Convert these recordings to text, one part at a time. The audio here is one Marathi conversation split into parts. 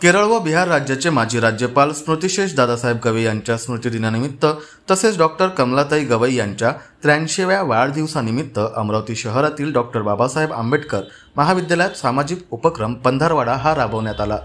केरळ व बिहार राज्याचे माजी राज्यपाल स्मृतिशेष दादासाहेब गवई यांच्या स्मृतिदिनानिमित्त तसेच डॉक्टर कमलाताई गवई यांच्या 83व्या वाढदिवसानिमित्त अमरावती शहरातील डॉक्टर बाबासाहेब आंबेडकर महाविद्यालयात सामाजिक उपक्रम पंधरवाडा हा राबवण्यात आला।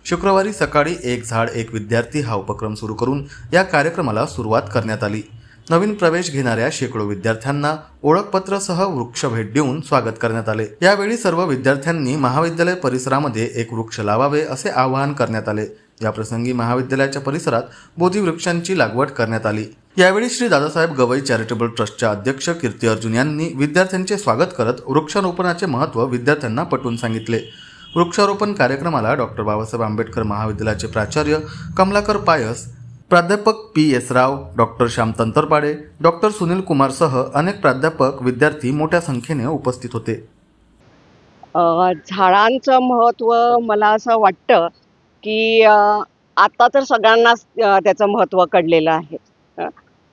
शुक्रवारी सकाळी एक झाड एक विद्यार्थी हा उपक्रम सुरू करून या कार्यक्रमाला सुरुवात करण्यात आली। नवीन प्रवेश घेणाऱ्या शेकडो विद्यार्थ्यांना ओळखपत्रासह वृक्ष भेट देऊन स्वागत करण्यात आले। यावेळी सर्व विद्यार्थ्यांनी महाविद्यालय परिसरामध्ये एक वृक्ष लावावे असे आवाहन करण्यात आले। या प्रसंगी महाविद्यालयाच्या परिसरात बोधी वृक्षांची लागवड करण्यात आली। यावेळी श्री दादासाहेब गवई चॅरिटेबल ट्रस्टच्या अध्यक्ष कीर्ती अर्जुन यांनी विद्यार्थ्यांचे स्वागत करत वृक्षारोपणाचे महत्त्व विद्यार्थ्यांना पटवून सांगितले। वृक्षारोपण कार्यक्रमाला डॉक्टर बाबासाहेब आंबेडकर महाविद्यालयाचे प्राचार्य कमलाकर पायस, प्राध्यापक पी.एस. राव, डॉक्टर श्याम तंतरपाडे, डॉक्टर सुनील कुमार सह अनेक प्राध्यापक विद्यार्थी मोठ्या संख्येने उपस्थित होते। झाडांचं महत्त्व मला असं वाटतं की आता तर सगळ्यांनाच त्याचं महत्त्व कळलेलं आहे।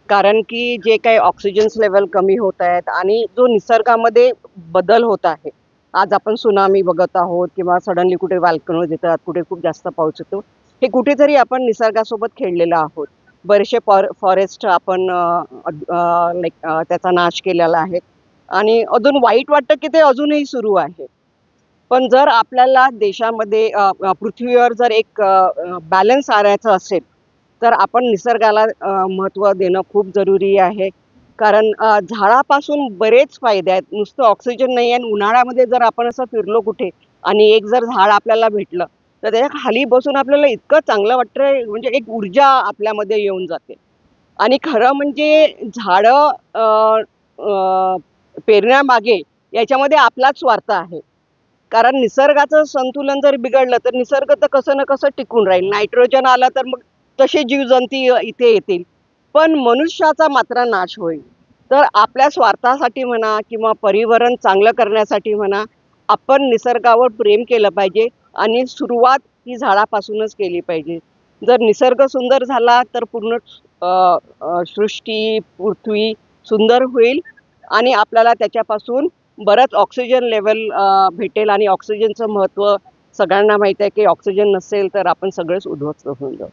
कारण की जे काही ऑक्सिजन्स लेवल कमी होत आहेत आणि जो निसर्गामध्ये बदल होत आहे, आज आपण सुनामी बघत आहोत किंवा सडनली कुठे व्हॉल्कॅनोज येतात, कुठे खूप जास्त पाऊस येतो, हे कुठेतरी आपण निसर्गासोबत खेळलेलो आहोत। बरेचसे फॉरेस्ट आपण त्याचा नाश केलेला आहे आणि अजून वाईट वाटतं की ते अजूनही सुरू आहे। पण जर आपल्याला देशामध्ये पृथ्वीवर जर एक बॅलन्स आणायचं असेल तर आपण निसर्गाला महत्त्व देणं खूप जरुरी आहे। कारण झाडापासून बरेच फायदे आहेत, नुसतं ऑक्सिजन नाही आहे। उन्हाळ्यामध्ये जर आपण असं फिरलो कुठे आणि एक जर झाड आपल्याला भेटलं तर त्याच्या खाली बसून आपल्याला इतकं चांगलं वाटतं, म्हणजे एक ऊर्जा आपल्यामध्ये येऊन जाते। आणि खरं म्हणजे झाडं पेरण्यामागे याच्यामध्ये आपलाच स्वार्थ आहे। कारण निसर्गाचं संतुलन जर बिघडलं तर निसर्ग तर कसं ना कसं टिकून राहील। नायट्रोजन आलं तर मग तसे जीवजंती इथे येतील, पण मनुष्याचा मात्र नाश होईल। तर आपल्या स्वार्थासाठी म्हणा किंवा पर्यावरण चांगलं करण्यासाठी म्हणा, आपण निसर्गावर प्रेम केलं पाहिजे आणि सुरुवात ही झाडापासूनच केली पाहिजे। जर निसर्ग सुंदर झाला तर पूर्ण सृष्टी, पृथ्वी सुंदर होईल आणि आपल्याला त्याच्यापासून बरंच ऑक्सिजन लेवल भेटेल। आणि ऑक्सिजनचं महत्त्व सगळ्यांना माहीत आहे की ऑक्सिजन नसेल तर आपण सगळेच उद्ध्वस्त होऊन जाऊ।